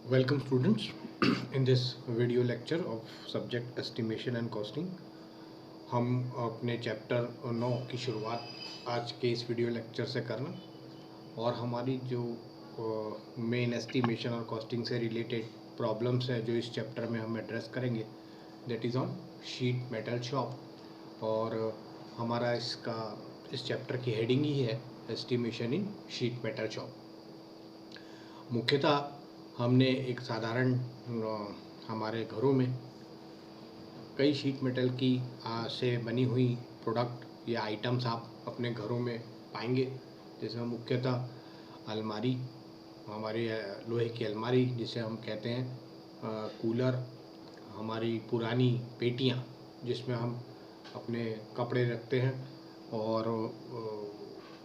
Welcome students in this video lecture of subject estimation and costing। हम अपने chapter 9 की शुरुआत आज के इस वीडियो लेक्चर से करना और हमारी जो मेन एस्टिमेशन और कॉस्टिंग से रिलेटेड प्रॉब्लम्स हैं जो इस चैप्टर में हम एड्रेस करेंगे that is on sheet metal shop. और हमारा इस चैप्टर की हेडिंग ही है एस्टिमेशन इन शीट मेटल शॉप। मुख्यतः हमने एक साधारण हमारे घरों में कई शीट मेटल की से बनी हुई प्रोडक्ट या आइटम्स आप अपने घरों में पाएंगे, जिसमें मुख्यतः अलमारी, हमारी लोहे की अलमारी जिसे हम कहते हैं, कूलर, हमारी पुरानी पेटियां जिसमें हम अपने कपड़े रखते हैं, और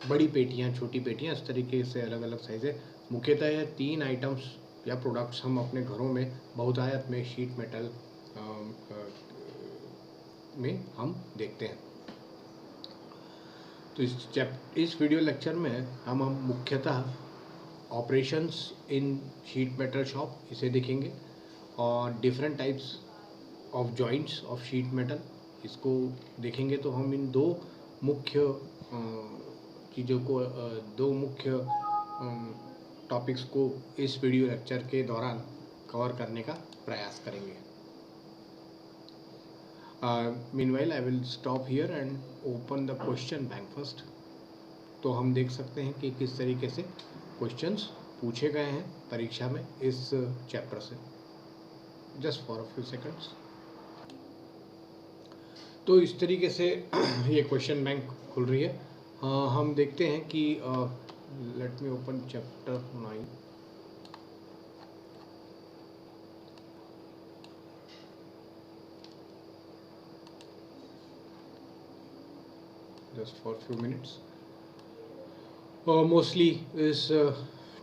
बड़ी पेटियां, छोटी पेटियां, इस तरीके से अलग अलग साइज़ है। मुख्यतः यह 3 आइटम्स या प्रोडक्ट्स हम अपने घरों में बहुतायत में शीट मेटल में हम देखते हैं। तो इस वीडियो लेक्चर में हम मुख्यतः operations in sheet metal shop इसे देखेंगे और different types of joints of sheet metal इसको देखेंगे। तो हम इन दो मुख्य चीज़ों को, दो मुख्य टॉपिक्स को इस वीडियो लेक्चर के दौरान कवर करने का प्रयास करेंगे। Meanwhile I will stop here and open the question bank first. तो हम देख सकते हैं कि किस तरीके से क्वेश्चंस पूछे गए हैं परीक्षा में इस चैप्टर से। Just for a few seconds. तो इस तरीके से ये क्वेश्चन बैंक खुल रही है। हम देखते हैं कि let me open chapter 9। just for few minutes। Mostly इस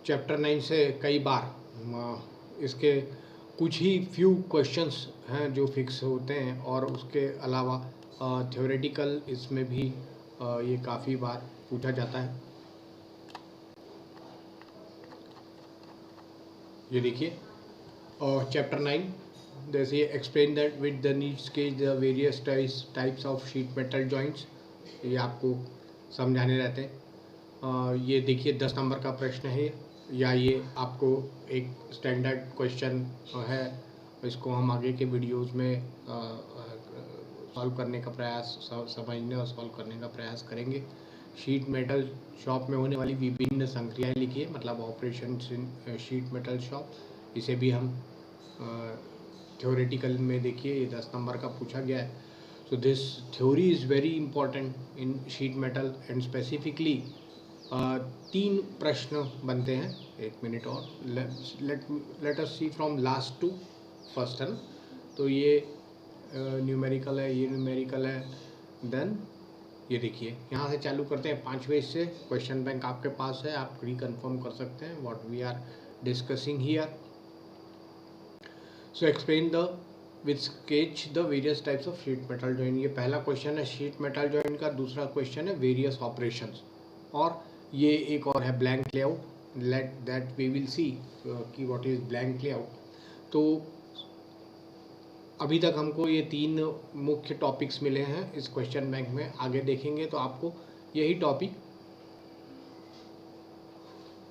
चैप्टर 9 से कई बार इसके कुछ ही फ्यू क्वेश्चंस हैं जो फिक्स होते हैं, और उसके अलावा थ्योरेटिकल इसमें भी ये काफ़ी बार पूछा जाता है। ये देखिए चैप्टर 9 जैसे explain that with the needs के the various types of sheet metal joints, ये आपको समझाने रहते हैं। ये देखिए 10 नंबर का प्रश्न है, या ये आपको एक स्टैंडर्ड क्वेश्चन है, इसको हम आगे के वीडियोस में सॉल्व करने का प्रयास, समझने और सॉल्व करने का प्रयास करेंगे। शीट मेटल शॉप में होने वाली विभिन्न संक्रियाएं लिखिए, मतलब operation in sheet metal shop. इसे भी हम थ्योरेटिकल में देखिए, ये 10 नंबर का पूछा गया है। So this theory is very important in sheet metal and specifically 3 प्रश्न बनते हैं। एक मिनट और, let us see from last to first है ना। तो ये न्यूमेरिकल है, ये न्यूमेरिकल है। देन ये देखिए यहाँ से चालू करते हैं 5वें से। क्वेश्चन बैंक आपके पास है, आप रिकन्फर्म कर सकते हैं what we are discussing here. So explain the with sketch the various types of sheet metal joint. ये पहला क्वेश्चन है शीट मेटल जॉइंट का। दूसरा क्वेश्चन है वेरियस ऑपरेशंस, और ये एक और है blank layout. Let that we will see कि व्हाट इज ब्लैंक लेआउट। तो अभी तक हमको ये 3 मुख्य टॉपिक्स मिले हैं इस क्वेश्चन बैंक में। आगे देखेंगे तो आपको यही टॉपिक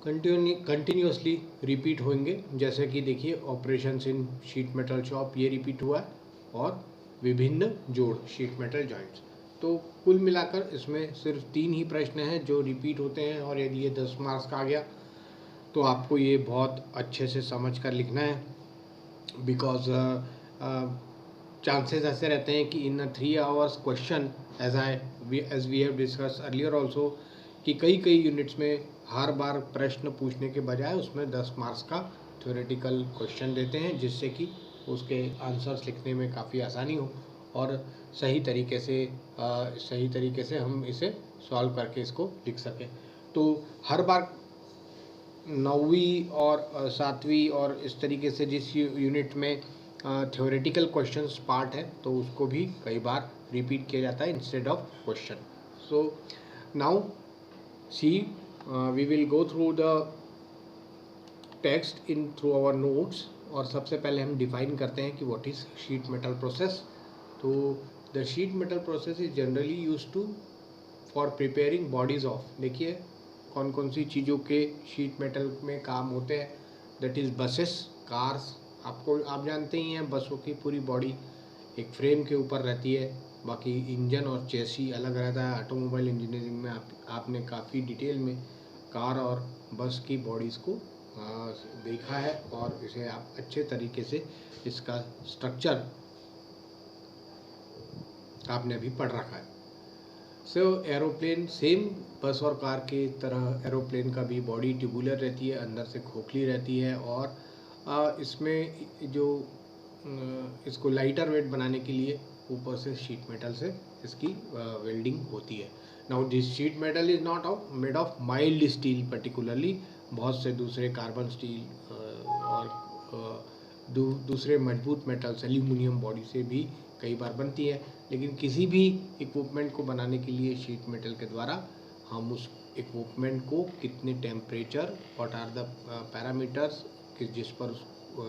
कंटिन्यूसली रिपीट होंगे। जैसे कि देखिए operations in sheet metal shop, ये रिपीट हुआ है, और विभिन्न जोड़ शीट मेटल जॉइंट्स। तो कुल मिलाकर इसमें सिर्फ 3 ही प्रश्न हैं जो रिपीट होते हैं, और यदि ये 10 मार्क्स का आ गया तो आपको ये बहुत अच्छे से समझ कर लिखना है। बिकॉज चांसेस ऐसे रहते हैं कि in 3 hours question as we have discuss earlier also, कि कई यूनिट्स में हर बार प्रश्न पूछने के बजाय उसमें 10 मार्क्स का थ्योरेटिकल क्वेश्चन देते हैं, जिससे कि उसके आंसर्स लिखने में काफ़ी आसानी हो और सही तरीके से हम इसे सॉल्व करके इसको लिख सकें। तो हर बार 9वीं और 7वीं और इस तरीके से जिस यूनिट में थ्योरेटिकल क्वेश्चंस पार्ट है, तो उसको भी कई बार रिपीट किया जाता है instead of question. So now see we will go through the text in through our notes. और सबसे पहले हम डिफाइन करते हैं कि what is sheet metal process. तो the sheet metal process is generally use to for preparing bodies of, देखिए कौन कौन सी चीज़ों के शीट मेटल में काम होते हैं। That is buses, cars. आप जानते ही हैं बसों की पूरी बॉडी एक फ्रेम के ऊपर रहती है, बाकी इंजन और चेसी अलग रहता है। ऑटोमोबाइल इंजीनियरिंग में आपने काफ़ी डिटेल में कार और बस की बॉडीज़ को देखा है और इसे आप अच्छे तरीके से इसका स्ट्रक्चर आपने अभी पढ़ रखा है। सो एरोप्लेन सेम बस और कार के तरह एरोप्लेन का भी बॉडी ट्यूबुलर रहती है, अंदर से खोखली रहती है और इसमें जो इसको लाइटर वेट बनाने के लिए ऊपर से शीट मेटल से इसकी वेल्डिंग होती है। Now this sheet metal is not made of mild steel particularly, बहुत से दूसरे कार्बन स्टील और दूसरे मजबूत मेटल्स एल्यूमिनियम बॉडी से भी कई बार बनती है। लेकिन किसी भी इक्विपमेंट को बनाने के लिए शीट मेटल के द्वारा हम उस इक्विपमेंट को कितने temperature, what are the parameters कि जिस पर उस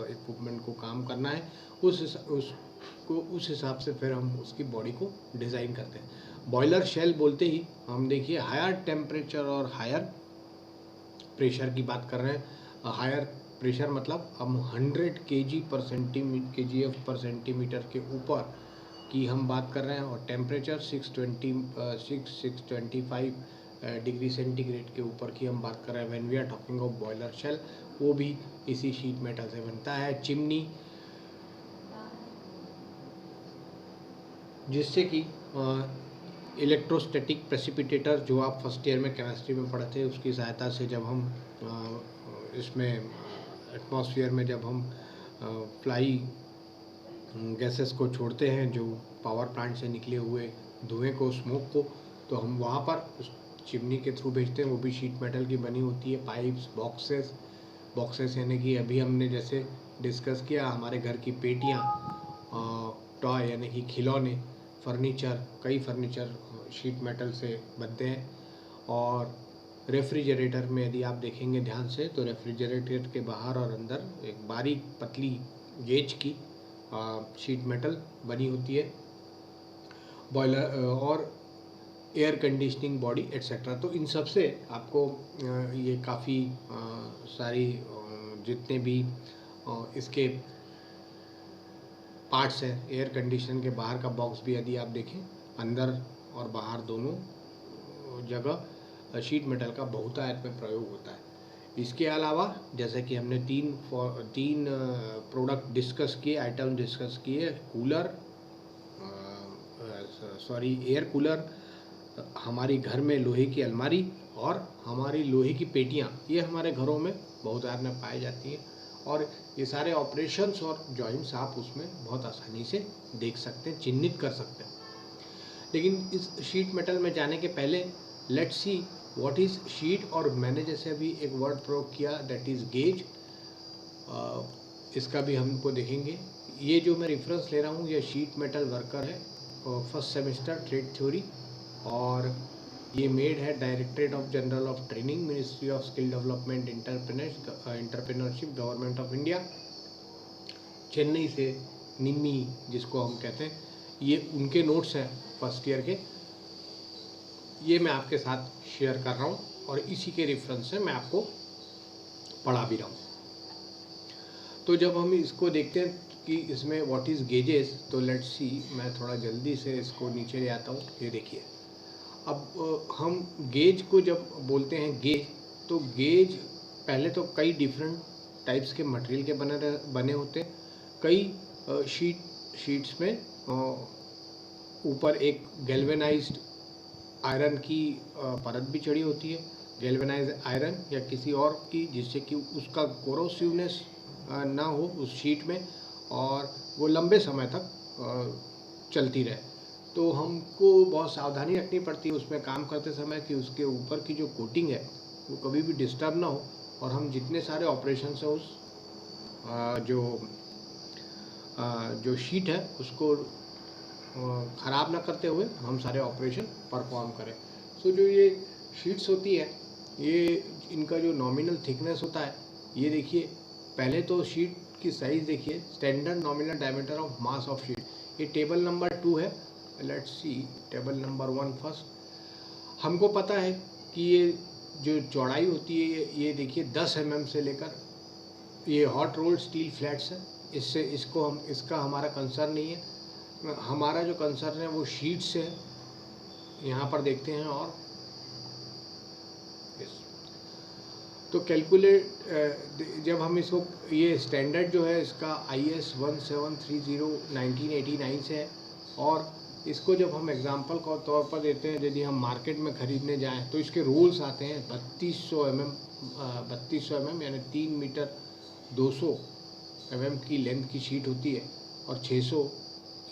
इक्विपमेंट को काम करना है उस हिसाब से फिर हम उसकी बॉडी को डिज़ाइन करते हैं। बॉयलर शेल बोलते ही हम देखिए हायर टेम्परेचर और हायर प्रेशर की बात कर रहे हैं। हायर प्रेशर मतलब हम 100 kgf पर सेंटीमीटर के ऊपर की हम बात कर रहे हैं और टेम्परेचर 625 डिग्री सेंटीग्रेड के ऊपर की हम बात कर रहे हैं। When we are talking of boiler shell, वो भी इसी शीट मेटल से बनता है। चिमनी, जिससे कि इलेक्ट्रोस्टैटिक प्रेसिपिटेटर जो आप फर्स्ट ईयर में केमिस्ट्री में पढ़े थे, उसकी सहायता से जब हम इसमें एटमॉस्फेयर में जब हम फ्लाई गैसेस को छोड़ते हैं, जो पावर प्लांट से निकले हुए धुएं को, स्मोक को, तो हम वहाँ पर उस चिमनी के थ्रू भेजते हैं। वो भी शीट मेटल की बनी होती है। पाइप्स, बॉक्सेस यानी कि अभी हमने जैसे डिस्कस किया, हमारे घर की पेटियाँ, टॉय यानी कि खिलौने, फर्नीचर, कई फर्नीचर शीट मेटल से बनते हैं। और रेफ्रिजरेटर में यदि आप देखेंगे ध्यान से तो रेफ्रिजरेटर के बाहर और अंदर एक बारीक पतली गेज की शीट मेटल बनी होती है। बॉयलर और एयर कंडीशनिंग बॉडी एट्सेट्रा। तो इन सब से आपको ये काफ़ी सारी जितने भी इसके पार्ट्स हैं, एयर कंडीशन के बाहर का बॉक्स भी यदि आप देखें, अंदर और बाहर दोनों जगह शीट मेटल का बहुतायत में प्रयोग होता है। इसके अलावा जैसे कि हमने तीन प्रोडक्ट डिस्कस किए, आइटम डिस्कस किए, एयर कूलर, हमारी घर में लोहे की अलमारी और हमारी लोहे की पेटियाँ, ये हमारे घरों में बहुतायत में पाई जाती हैं। और ये सारे ऑपरेशंस और जॉइंट्स आप उसमें बहुत आसानी से देख सकते हैं, चिन्हित कर सकते हैं। लेकिन इस शीट मेटल में जाने के पहले let's see what is sheet. और मैंने जैसे अभी एक वर्ड प्रयोग किया, दैट इज़ गेज। इसका भी हमको देखेंगे। ये जो मैं रेफरेंस ले रहा हूँ, ये शीट मेटल वर्कर है, फर्स्ट सेमेस्टर ट्रेड थ्योरी, और ये मेड है directorate of general of training, ministry of skill development, entrepreneurship, government of India, Chennai से निम्मी जिसको हम कहते हैं। ये उनके नोट्स हैं फर्स्ट ईयर के, ये मैं आपके साथ शेयर कर रहा हूँ और इसी के रेफरेंस से मैं आपको पढ़ा भी रहा हूँ। तो जब हम इसको देखते हैं कि इसमें व्हाट इज़ गेजेस, तो लेट्स सी, मैं थोड़ा जल्दी से इसको नीचे ले आता हूँ। ये देखिए, अब हम गेज को जब बोलते हैं गेज, तो गेज पहले तो कई डिफरेंट टाइप्स के मटेरियल के बने होते हैं। कई शीट्स में ऊपर एक गैल्वेनाइज्ड आयरन की परत भी चढ़ी होती है, गैल्वेनाइज्ड आयरन या किसी और की, जिससे कि उसका कोरोसिवनेस ना हो उस शीट में और वो लंबे समय तक चलती रहे। तो हमको बहुत सावधानी रखनी पड़ती है उसमें काम करते समय कि उसके ऊपर की जो कोटिंग है वो कभी भी डिस्टर्ब ना हो और हम जितने सारे ऑपरेशन हैं उस जो शीट है उसको ख़राब ना करते हुए हम सारे ऑपरेशन परफॉर्म करें। सो जो ये शीट्स होती है, ये इनका जो नॉमिनल थिकनेस होता है ये देखिए, पहले तो शीट की साइज़ देखिए, standard nominal diameter of mass of sheet, ये टेबल नंबर 2 है। Let's see table number 1 first. हमको पता है कि ये जो चौड़ाई होती है ये देखिए 10 mm से लेकर, ये हॉट रोल्ड स्टील फ्लैट्स है, इसका हमारा कंसर्न नहीं है। हमारा जो कंसर्न है वो शीट से है, यहाँ पर देखते हैं। और तो कैलकुलेट जब हम इसको, ये स्टैंडर्ड जो है इसका IS 1730 1989 से है। और इसको जब हम एग्जांपल के तौर पर देते हैं, यदि हम मार्केट में ख़रीदने जाएं तो इसके रूल्स आते हैं 3200 mm यानी 3 मीटर 200 mm की लेंथ की शीट होती है, और 600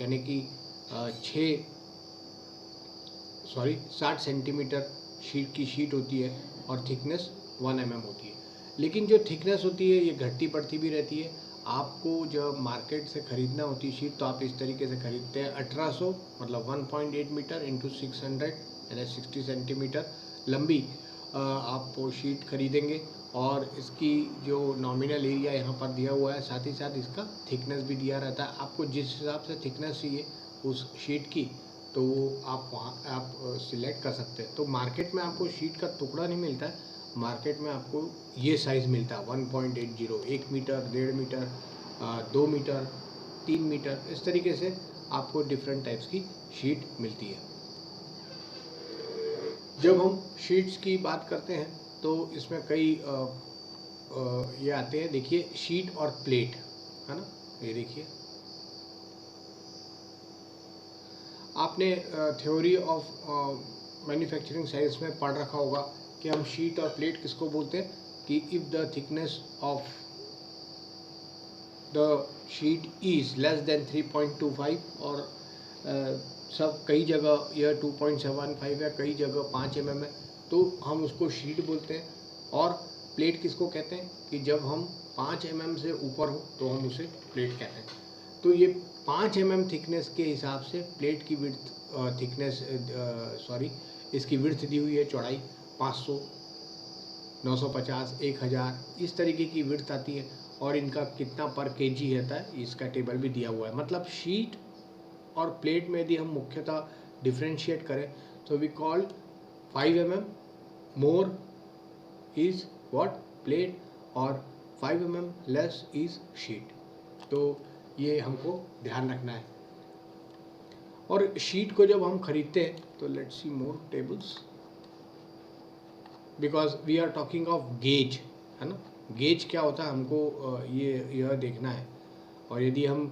यानी कि 60 सेंटीमीटर शीट की शीट होती है, और थिकनेस 1 mm होती है। लेकिन जो थिकनेस होती है ये घटती बढ़ती भी रहती है। आपको जब मार्केट से ख़रीदना होती है शीट, तो आप इस तरीके से ख़रीदते हैं 1800 मतलब 1.8 मीटर इंटू 600 यानी 60 सेंटीमीटर लंबी आप वो शीट खरीदेंगे। और इसकी जो नॉमिनल एरिया यहाँ पर दिया हुआ है, साथ ही साथ इसका थिकनेस भी दिया रहता है। आपको जिस हिसाब से थिकनेस चाहिए उस शीट की, तो आप सिलेक्ट कर सकते हैं। तो मार्केट में आपको शीट का टुकड़ा नहीं मिलता है, मार्केट में आपको ये साइज़ मिलता है 1.80, 1 मीटर, 1.5 मीटर, 2 मीटर, 3 मीटर, इस तरीके से आपको डिफरेंट टाइप्स की शीट मिलती है। जब हम शीट्स की बात करते हैं तो इसमें कई ये आते हैं। देखिए शीट और प्लेट है ना, ये देखिए आपने थ्योरी ऑफ मैन्युफैक्चरिंग साइंस में पढ़ रखा होगा कि हम शीट और प्लेट किसको बोलते हैं, कि if the thickness of the sheet is less than 3.25, और सब कई जगह यह 2.75 है, कई जगह 5 mm है, तो हम उसको शीट बोलते हैं। और प्लेट किसको कहते हैं, कि जब हम 5 mm से ऊपर हो तो हम उसे प्लेट कहते हैं। तो ये 5 mm थिकनेस के हिसाब से प्लेट की विड्थ थिकनेस इसकी विड्थ दी हुई है, चौड़ाई 500, 950, 1000 इस तरीके की विड्थ आती है। और इनका कितना पर केजी रहता है इसका टेबल भी दिया हुआ है। मतलब शीट और प्लेट में यदि हम मुख्यतः डिफ्रेंशिएट करें तो we call 5 mm more is what, plate, और 5 mm लेस इज़ शीट। तो ये हमको ध्यान रखना है। और शीट को जब हम खरीदते हैं तो let's see more tables, because we are talking of gauge, है ना। गेज क्या होता है हमको यह देखना है। और यदि हम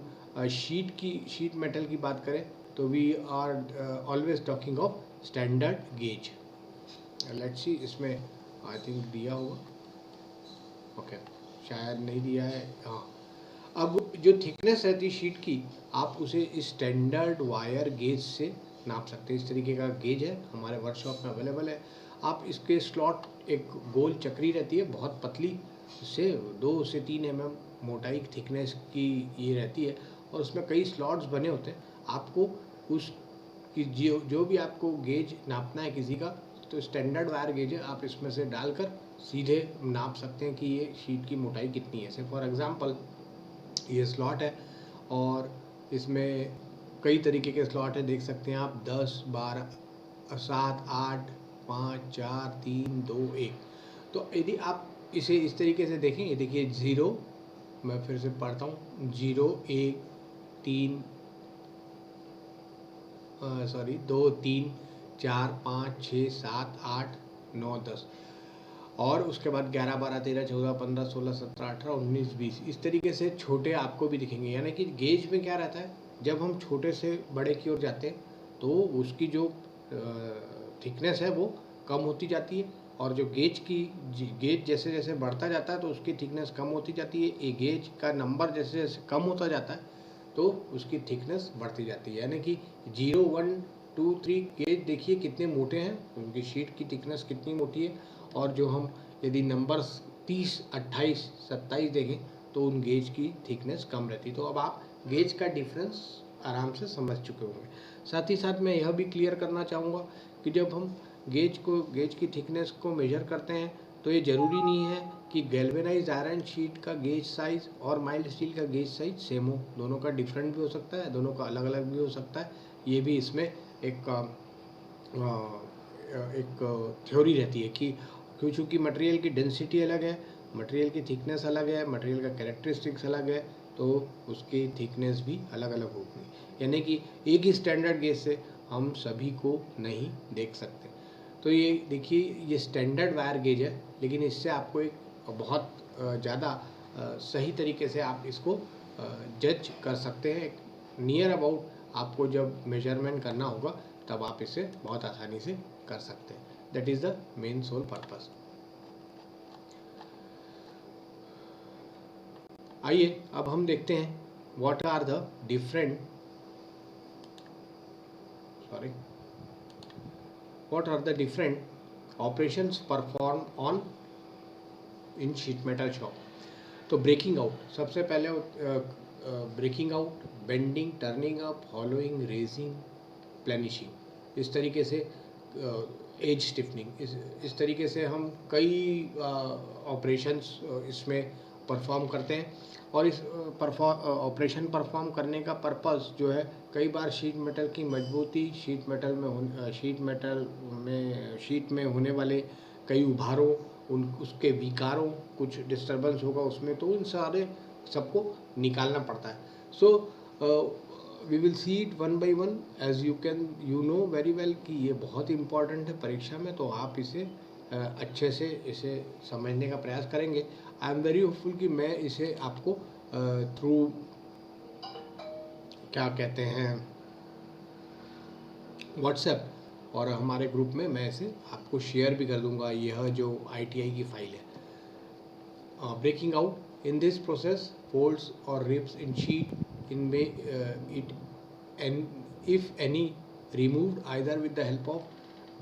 शीट मेटल की बात करें तो we are always talking of standard gauge. Let's see, इसमें आई थिंक दिया होगा, ओके शायद नहीं दिया है, हाँ। अब जो थिकनेस रहती है शीट की, आप उसे स्टैंडर्ड वायर गेज से नाप सकते हैं। इस तरीके का गेज है, हमारे वर्कशॉप में अवेलेबल है। आप इसके स्लॉट, एक गोल चक्री रहती है बहुत पतली, से 2 से 3 mm मोटाई थिकनेस की ये रहती है, और उसमें कई स्लॉट्स बने होते हैं। आपको उस कि जो भी आपको गेज नापना है किसी का, तो स्टैंडर्ड वायर गेज है, आप इसमें से डालकर सीधे नाप सकते हैं कि ये शीट की मोटाई कितनी है। जैसे फॉर एग्जांपल ये स्लॉट है, और इसमें कई तरीके के स्लॉट है, देख सकते हैं आप 10, 12, 7, 8, 5, 4, 3, 2, 1। तो यदि आप इसे इस तरीके से देखें, ये देखिए 0, मैं फिर से पढ़ता हूँ, 0, 1, 3, 2, 3, 4, 5, 6, 7, 8, 9, 10, और उसके बाद 11, 12, 13, 14, 15, 16, 17, 18, 19, 20 इस तरीके से छोटे आपको भी दिखेंगे। यानी कि गेज में क्या रहता है, जब हम छोटे से बड़े की ओर जाते हैं तो उसकी जो थिकनेस है वो कम होती जाती है, और जो गेज जैसे जैसे बढ़ता जाता है तो उसकी थिकनेस कम होती जाती है। ये गेज का नंबर जैसे जैसे कम होता जाता है तो उसकी थिकनेस बढ़ती जाती है। यानी कि 0, 1, 2, 3 गेज देखिए कितने मोटे हैं, उनकी शीट की थिकनेस कितनी मोटी है। और जो हम यदि नंबर्स 30, 28, 27 देखें तो उन गेज की थिकनेस कम रहती है। तो अब आप गेज का डिफरेंस आराम से समझ चुके होंगे। साथ ही साथ मैं यह भी क्लियर करना चाहूँगा कि जब हम गेज की थिकनेस को मेजर करते हैं तो ये ज़रूरी नहीं है कि गैल्वेनाइज्ड आयरन शीट का गेज साइज और माइल्ड स्टील का गेज साइज सेम हो, दोनों का डिफरेंट भी हो सकता है, दोनों का अलग अलग भी हो सकता है। ये भी इसमें एक थ्योरी रहती है कि चूँकि मटेरियल की डेंसिटी अलग है, मटेरियल की थिकनेस अलग है, मटेरियल का कैरेक्टरिस्टिक्स अलग है, तो उसकी थिकनेस भी अलग अलग होगी, यानी कि एक ही स्टैंडर्ड गेज से हम सभी को नहीं देख सकते। तो ये देखिए, ये स्टैंडर्ड वायर गेज है, लेकिन इससे आपको एक बहुत ज़्यादा सही तरीके से आप इसको जज कर सकते हैं। नियर अबाउट आपको जब मेजरमेंट करना होगा तब आप इसे बहुत आसानी से कर सकते हैं। That is the main sole purpose. आइए अब हम देखते हैं what are the different operations perform on in sheet metal shop. तो ब्रेकिंग आउट, सबसे पहले breaking out, bending, turning up, hollowing, raising, planishing, इस तरीके से एज स्टिफनिंग, इस तरीके से हम कई ऑपरेशंस इसमें परफॉर्म करते हैं। और इस ऑपरेशन परफॉर्म करने का पर्पस जो है, कई बार शीट मेटल की मजबूती, शीट में होने वाले कई उभारों, उसके विकारों, कुछ डिस्टर्बेंस होगा उसमें, तो इन सारे सबको निकालना पड़ता है। So we will see it one by one, as you know very well कि ये बहुत इंपॉर्टेंट है परीक्षा में, तो आप इसे अच्छे से इसे समझने का प्रयास करेंगे। आई एम वेरी होपफुल कि मैं इसे आपको थ्रू क्या कहते हैं व्हाट्सएप और हमारे ग्रुप में मैं इसे आपको शेयर भी कर दूंगा, यह जो ITI की फाइल है। Breaking out, in this process folds or rips in sheet in may it and if any removed either with the help of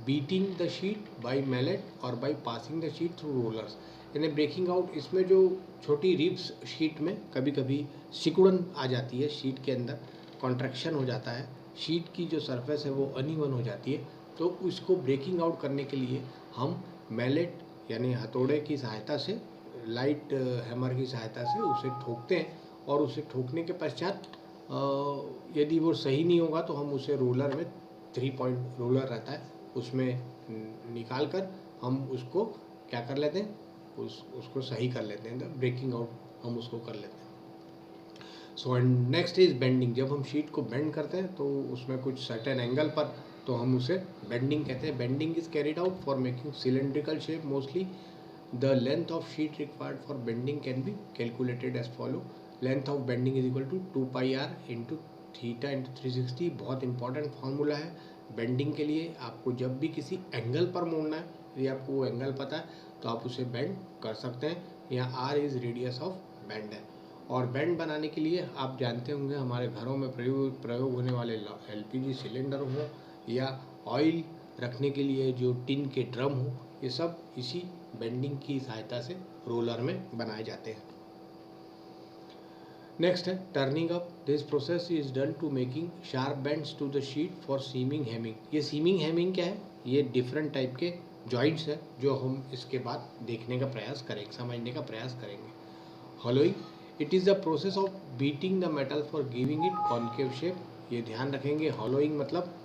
beating the sheet by mallet or by passing the sheet through rollers। यानी breaking out, इसमें जो छोटी ribs sheet में कभी कभी सिकुड़न आ जाती है, शीट के अंदर कॉन्ट्रैक्शन हो जाता है, शीट की जो सरफेस है वो अनइवन हो जाती है, तो उसको ब्रेकिंग आउट करने के लिए हम मैलेट यानी हथौड़े की सहायता से, लाइट हैमर की सहायता से उसे ठोकते हैं, और उसे ठोकने के पश्चात यदि वो सही नहीं होगा तो हम उसे रोलर में 3 पॉइंट रोलर रहता है, उसमें निकाल कर हम उसको क्या कर लेते हैं, उसको सही कर लेते हैं, ब्रेकिंग आउट हम उसको कर लेते हैं। So and next is bending. जब हम शीट को बेंड करते हैं तो उसमें कुछ सर्टेन एंगल पर, तो हम उसे बेंडिंग कहते हैं। Bending is carried out for making cylindrical shape mostly. The length of sheet required for bending can be calculated as follow. Length of bending is equal to 2 pi r into theta into 360। बहुत important formula है bending के लिए। आपको जब भी किसी angle पर मोड़ना है, यदि आपको वो एंगल पता है तो आप उसे बेंड कर सकते हैं। यहाँ r is radius of bend है। और बेंड बनाने के लिए आप जानते होंगे, हमारे घरों में प्रयोग होने वाले LPG सिलेंडर हो या ऑयल रखने के लिए जो टिन के ड्रम हो, ये सब इसी बेंडिंग की सहायता से रोलर में बनाए जाते हैं। नेक्स्ट है turning up. This process is done to making sharp bends to the sheet for seaming hemming. ये सीमिंग हेमिंग क्या है? ये डिफरेंट टाइप के जॉइंट्स है जो हम इसके बाद देखने का प्रयास करेंगे, समझने का प्रयास करेंगे। Hollowing, it is the process of beating the metal for giving it concave shape. ये ध्यान रखेंगे, हॉलोइंग मतलब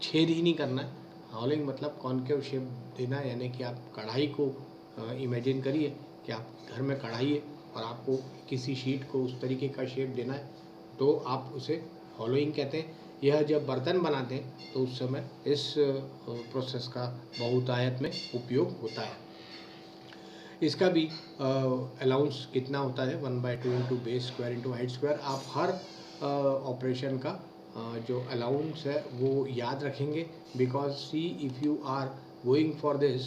छेद ही नहीं करना है, हॉलोइंग मतलब कॉन्केव शेप देना, यानी कि आप कढ़ाई को इमेजिन करिए कि आप घर में कढ़ाई है और आपको किसी शीट को उस तरीके का शेप देना है, तो आप उसे हॉलोइंग कहते हैं। यह जब बर्तन बनाते हैं तो उस समय इस प्रोसेस का बहुतायत में उपयोग होता है। इसका भी अलाउंस कितना होता है, 1/2 into base square into height square. आप हर ऑपरेशन का जो अलाउंस है वो याद रखेंगे, because see if you are going for this,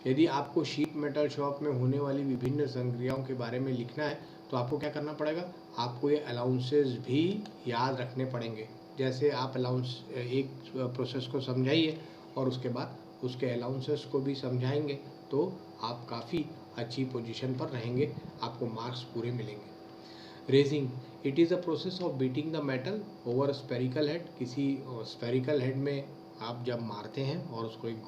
यदि आपको शीट मेटल शॉप में होने वाली विभिन्न संक्रियाओं के बारे में लिखना है तो आपको क्या करना पड़ेगा, आपको ये अलाउंसेस भी याद रखने पड़ेंगे। जैसे आप अलाउंस एक प्रोसेस को समझाइए और उसके बाद उसके अलाउंसेस को भी समझाएंगे तो आप काफ़ी अच्छी पोजीशन पर रहेंगे, आपको मार्क्स पूरे मिलेंगे। Raising, it is a process of beating the metal over spherical head. किसी स्पेरिकल हेड में आप जब मारते हैं और उसको एक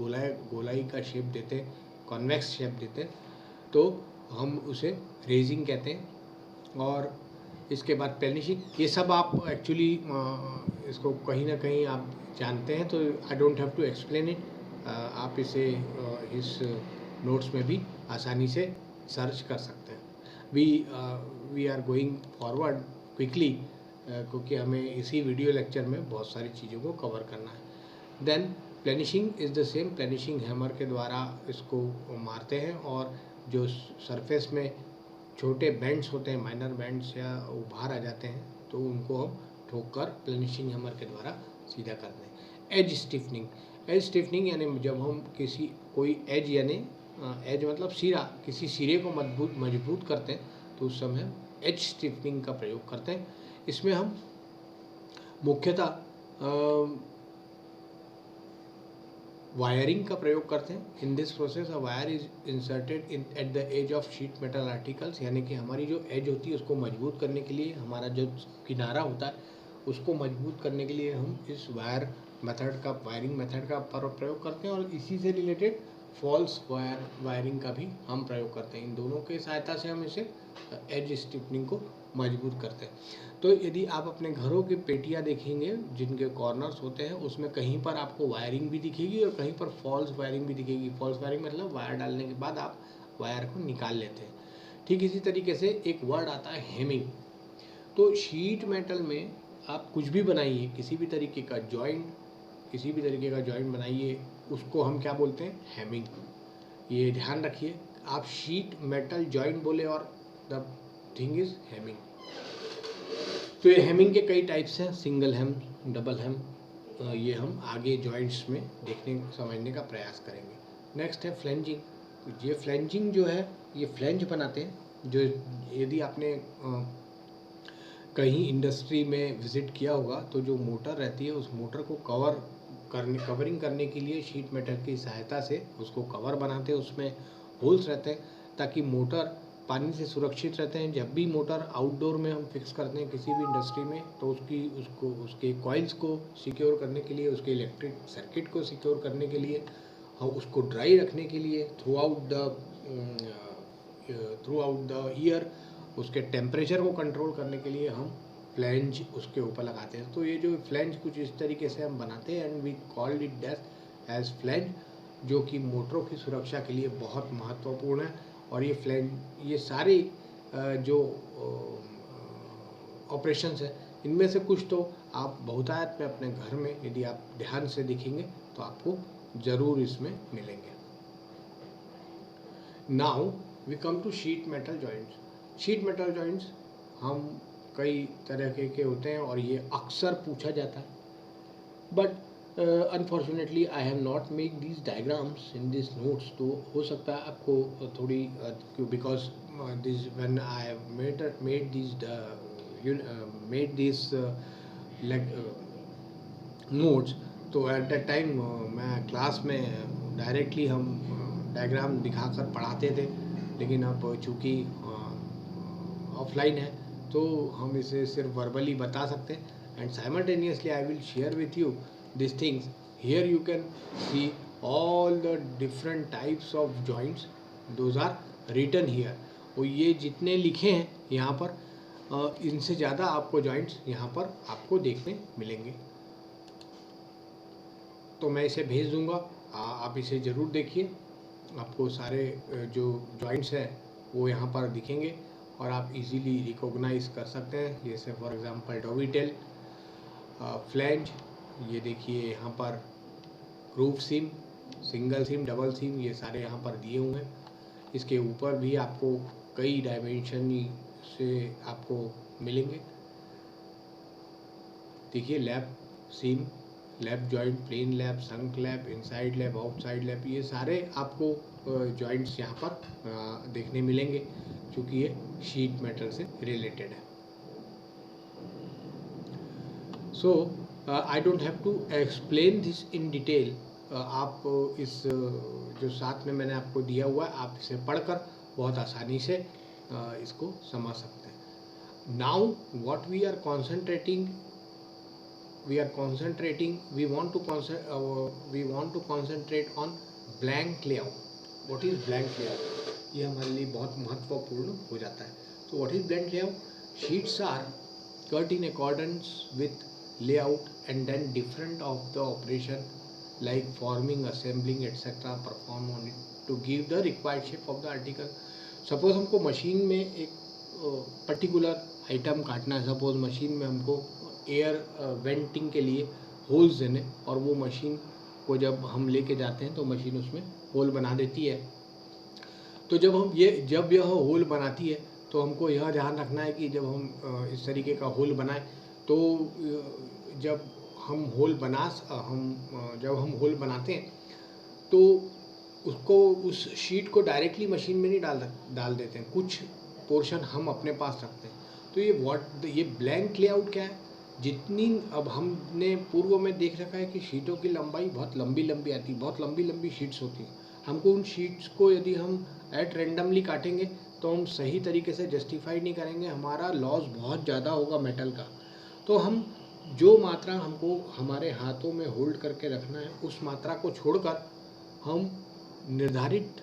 गोलाई का शेप देते हैं, कॉन्वेक्स शेप देते हैं, तो हम उसे रेजिंग कहते हैं। और इसके बाद प्लेनिशिंग, ये सब आप एक्चुअली इसको कहीं ना कहीं आप जानते हैं, तो I don't have to explain it. आप इसे इस नोट्स में भी आसानी से सर्च कर सकते हैं। We are going forward quickly, क्योंकि हमें इसी वीडियो लेक्चर में बहुत सारी चीज़ों को कवर करना है। Then planishing is the same, planishing hammer के द्वारा इसको मारते हैं, और जो सरफेस में छोटे बेंड्स होते हैं, माइनर बेंड्स या उभार आ जाते हैं, तो उनको हम ठोक कर प्लेनिशिंग हैमर के द्वारा सीधा करते हैं। एज स्टिफनिंग, एज स्टिफनिंग यानी जब हम कोई एज यानी एज मतलब सिरा, किसी सिरे को मजबूत करते हैं, तो उस समय हम एज स्टिफनिंग का प्रयोग करते हैं। इसमें हम मुख्यतः वायरिंग का प्रयोग करते हैं। In this process a wire is inserted in at the edge of sheet metal articles, यानी कि हमारी जो एज होती है उसको मजबूत करने के लिए, हमारा जो किनारा होता है उसको मजबूत करने के लिए हम इस वायरिंग मेथड का प्रयोग करते हैं। और इसी से रिलेटेड फॉल्स वायरिंग का भी हम प्रयोग करते हैं। इन दोनों के सहायता से हम इसे एज स्टिफनिंग को मजबूत करते हैं। तो यदि आप अपने घरों की पेटियां देखेंगे जिनके कॉर्नर्स होते हैं, उसमें कहीं पर आपको वायरिंग भी दिखेगी और कहीं पर फॉल्स वायरिंग भी दिखेगी। फॉल्स वायरिंग मतलब वायर डालने के बाद आप वायर को निकाल लेते हैं। ठीक इसी तरीके से एक वर्ड आता है हेमिंग। तो शीट मेटल में आप कुछ भी बनाइए, किसी भी तरीके का जॉइंट बनाइए, उसको हम क्या बोलते हैं? हेमिंग। ये ध्यान रखिए, आप शीट मेटल जॉइंट बोले और द थिंग इज हेमिंग। तो ये हेमिंग के कई टाइप्स हैं, सिंगल हेम, डबल हेम, ये हम आगे जॉइंट्स में देखने समझने का प्रयास करेंगे। नेक्स्ट है फ्लेंजिंग। ये फ्लेंजिंग जो है, ये फ्लेंज बनाते हैं। जो यदि आपने कहीं इंडस्ट्री में विज़िट किया होगा, तो जो मोटर रहती है उस मोटर को कवरिंग करने के लिए शीट मेटल की सहायता से उसको कवर बनाते हैं। उसमें होल्स रहते हैं ताकि मोटर पानी से सुरक्षित रहते हैं। जब भी मोटर आउटडोर में हम फिक्स करते हैं किसी भी इंडस्ट्री में, तो उसके कॉइल्स को सिक्योर करने के लिए, उसके इलेक्ट्रिक सर्किट को सिक्योर करने के लिए, और उसको ड्राई रखने के लिए थ्रू आउट द ईयर, उसके टेम्परेचर को कंट्रोल करने के लिए हम फ्लैंज उसके ऊपर लगाते हैं। तो ये जो फ्लैंज कुछ इस तरीके से हम बनाते हैं, and we called it as flange, जो कि मोटरों की सुरक्षा के लिए बहुत महत्वपूर्ण है। और ये फ्लैंज, ये सारे जो ऑपरेशंस है, इनमें से कुछ तो आप बहुतायत में अपने घर में यदि आप ध्यान से देखेंगे तो आपको ज़रूर इसमें मिलेंगे। Now we come to sheet metal joints. Sheet metal joints हम कई तरह के होते हैं और ये अक्सर पूछा जाता है, but unfortunately I have not make these diagrams in this notes. तो हो सकता है आपको थोड़ी because this when I have made this notes, तो एट दैट टाइम मैं क्लास में डायरेक्टली हम डायग्राम दिखाकर पढ़ाते थे, लेकिन अब चूँकि ऑफलाइन है तो हम इसे सिर्फ वर्बली बता सकते हैं। And simultaneously I will share with you these things. Here you can see all the different types of joints, those are written here. और ये जितने लिखे हैं यहाँ पर, इनसे ज़्यादा आपको जॉइंट्स यहाँ पर आपको देखने मिलेंगे। तो मैं इसे भेज दूँगा, आप इसे ज़रूर देखिए। आपको सारे जो जॉइंट्स हैं वो यहाँ पर दिखेंगे और आप इजीली रिकॉग्नाइज कर सकते हैं। जैसे फॉर एग्जांपल डोविटेल, फ्लैंज, ये देखिए यहाँ पर ग्रूव सीम, सिंगल सीम, डबल सीम, ये सारे यहाँ पर दिए हुए हैं। इसके ऊपर भी आपको कई डायमेंशन से आपको मिलेंगे। देखिए lap seam, lap joint, plain lap, sunk lap, inside lap, outside lap, ये सारे आपको जॉइंट्स यहाँ पर देखने मिलेंगे, क्योंकि ये शीट मेटल से रिलेटेड है। So I don't have to explain this in detail. आप इस जो साथ में मैंने आपको दिया हुआ है, आप इसे पढ़कर बहुत आसानी से इसको समझ सकते हैं। Now what we are concentrating we are concentrating, we want to concentrate on blank layout. What is blank layout? ये हमारे लिए बहुत महत्वपूर्ण हो जाता है. So what is blank layout? Sheets are cut in accordance with layout and then different of the operation like forming, assembling, etc. perform on it to give the required shape of the article. Suppose हमको machine में एक particular item काटना है. Suppose machine में हमको air वेंटिंग के लिए holes देने, और वो मशीन को जब हम लेके जाते हैं तो मशीन उसमें होल बना देती है. तो जब यह होल बनाती है तो हमको यह ध्यान रखना है कि जब हम इस तरीके का होल बनाएं तो जब हम होल बनाते हैं तो उसको उस शीट को डायरेक्टली मशीन में नहीं डाल देते हैं. कुछ पोर्शन हम अपने पास रखते हैं. तो ये ब्लैंक लेआउट क्या है? जितनी अब हमने पूर्व में देख रखा है कि शीटों की लंबाई बहुत लंबी लंबी आती है, बहुत लंबी लंबी शीट्स होती हैं. हमको उन शीट्स को यदि हम एट रेंडमली काटेंगे तो हम सही तरीके से जस्टिफाई नहीं करेंगे, हमारा लॉस बहुत ज़्यादा होगा मेटल का. तो हम जो मात्रा हमको हमारे हाथों में होल्ड करके रखना है उस मात्रा को छोड़कर हम निर्धारित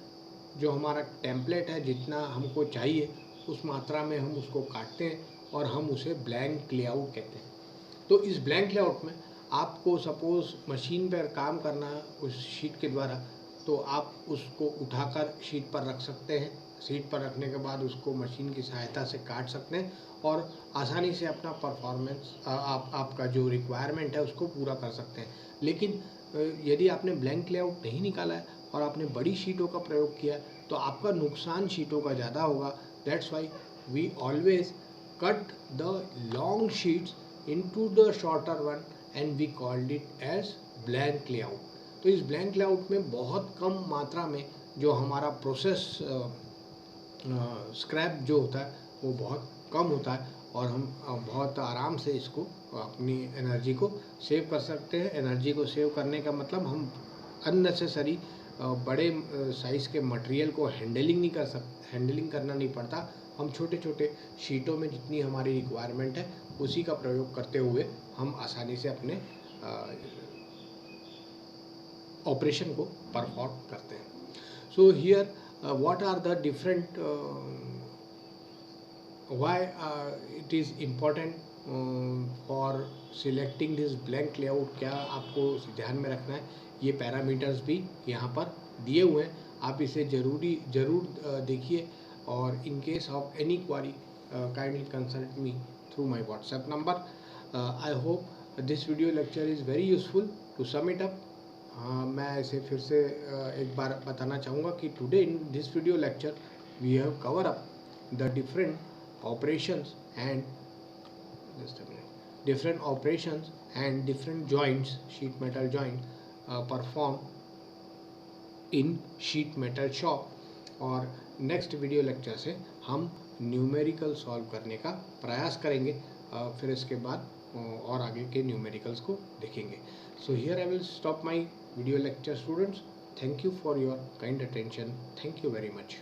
जो हमारा टेम्पलेट है जितना हमको चाहिए उस मात्रा में हम उसको काटते हैं और हम उसे ब्लैंक लेआउट कहते हैं. तो इस ब्लैंक लेआउट में आपको सपोज मशीन पर काम करना है उस शीट के द्वारा, तो आप उसको उठाकर शीट पर रख सकते हैं. शीट पर रखने के बाद उसको मशीन की सहायता से काट सकते हैं और आसानी से अपना परफॉर्मेंस आपका जो रिक्वायरमेंट है उसको पूरा कर सकते हैं. लेकिन यदि आपने ब्लैंक लेआउट नहीं निकाला है और आपने बड़ी शीटों का प्रयोग किया तो आपका नुकसान शीटों का ज़्यादा होगा. That's why we always cut the long sheets into the shorter one and we called it as blank layout. तो इस ब्लैंक लेआउट में बहुत कम मात्रा में जो हमारा प्रोसेस स्क्रैप जो होता है वो बहुत कम होता है और हम बहुत आराम से इसको अपनी एनर्जी को सेव कर सकते हैं. एनर्जी को सेव करने का मतलब हम अननेसेसरी बड़े साइज़ के मटेरियल को हैंडलिंग करना नहीं पड़ता. हम छोटे छोटे शीटों में जितनी हमारी रिक्वायरमेंट है उसी का प्रयोग करते हुए हम आसानी से अपने ऑपरेशन को परफॉर्म करते हैं. So here what are the different why it is important for selecting this blank layout. क्या आपको ध्यान में रखना है, ये पैरामीटर्स भी यहाँ पर दिए हुए हैं, आप इसे ज़रूर देखिए. और in case of any query kindly consult me through my WhatsApp number. I hope this video lecture is very useful. To sum it up, मैं इसे फिर से एक बार बताना चाहूँगा कि today in this video lecture we have cover up the different operations and different joints, sheet metal joint perform in sheet metal shop. और नेक्स्ट वीडियो लेक्चर से हम न्यूमेरिकल सॉल्व करने का प्रयास करेंगे. फिर इसके बाद और आगे के न्यूमेरिकल्स को देखेंगे. So here I will stop my video lecture, students. Thank you for your kind attention. Thank you very much.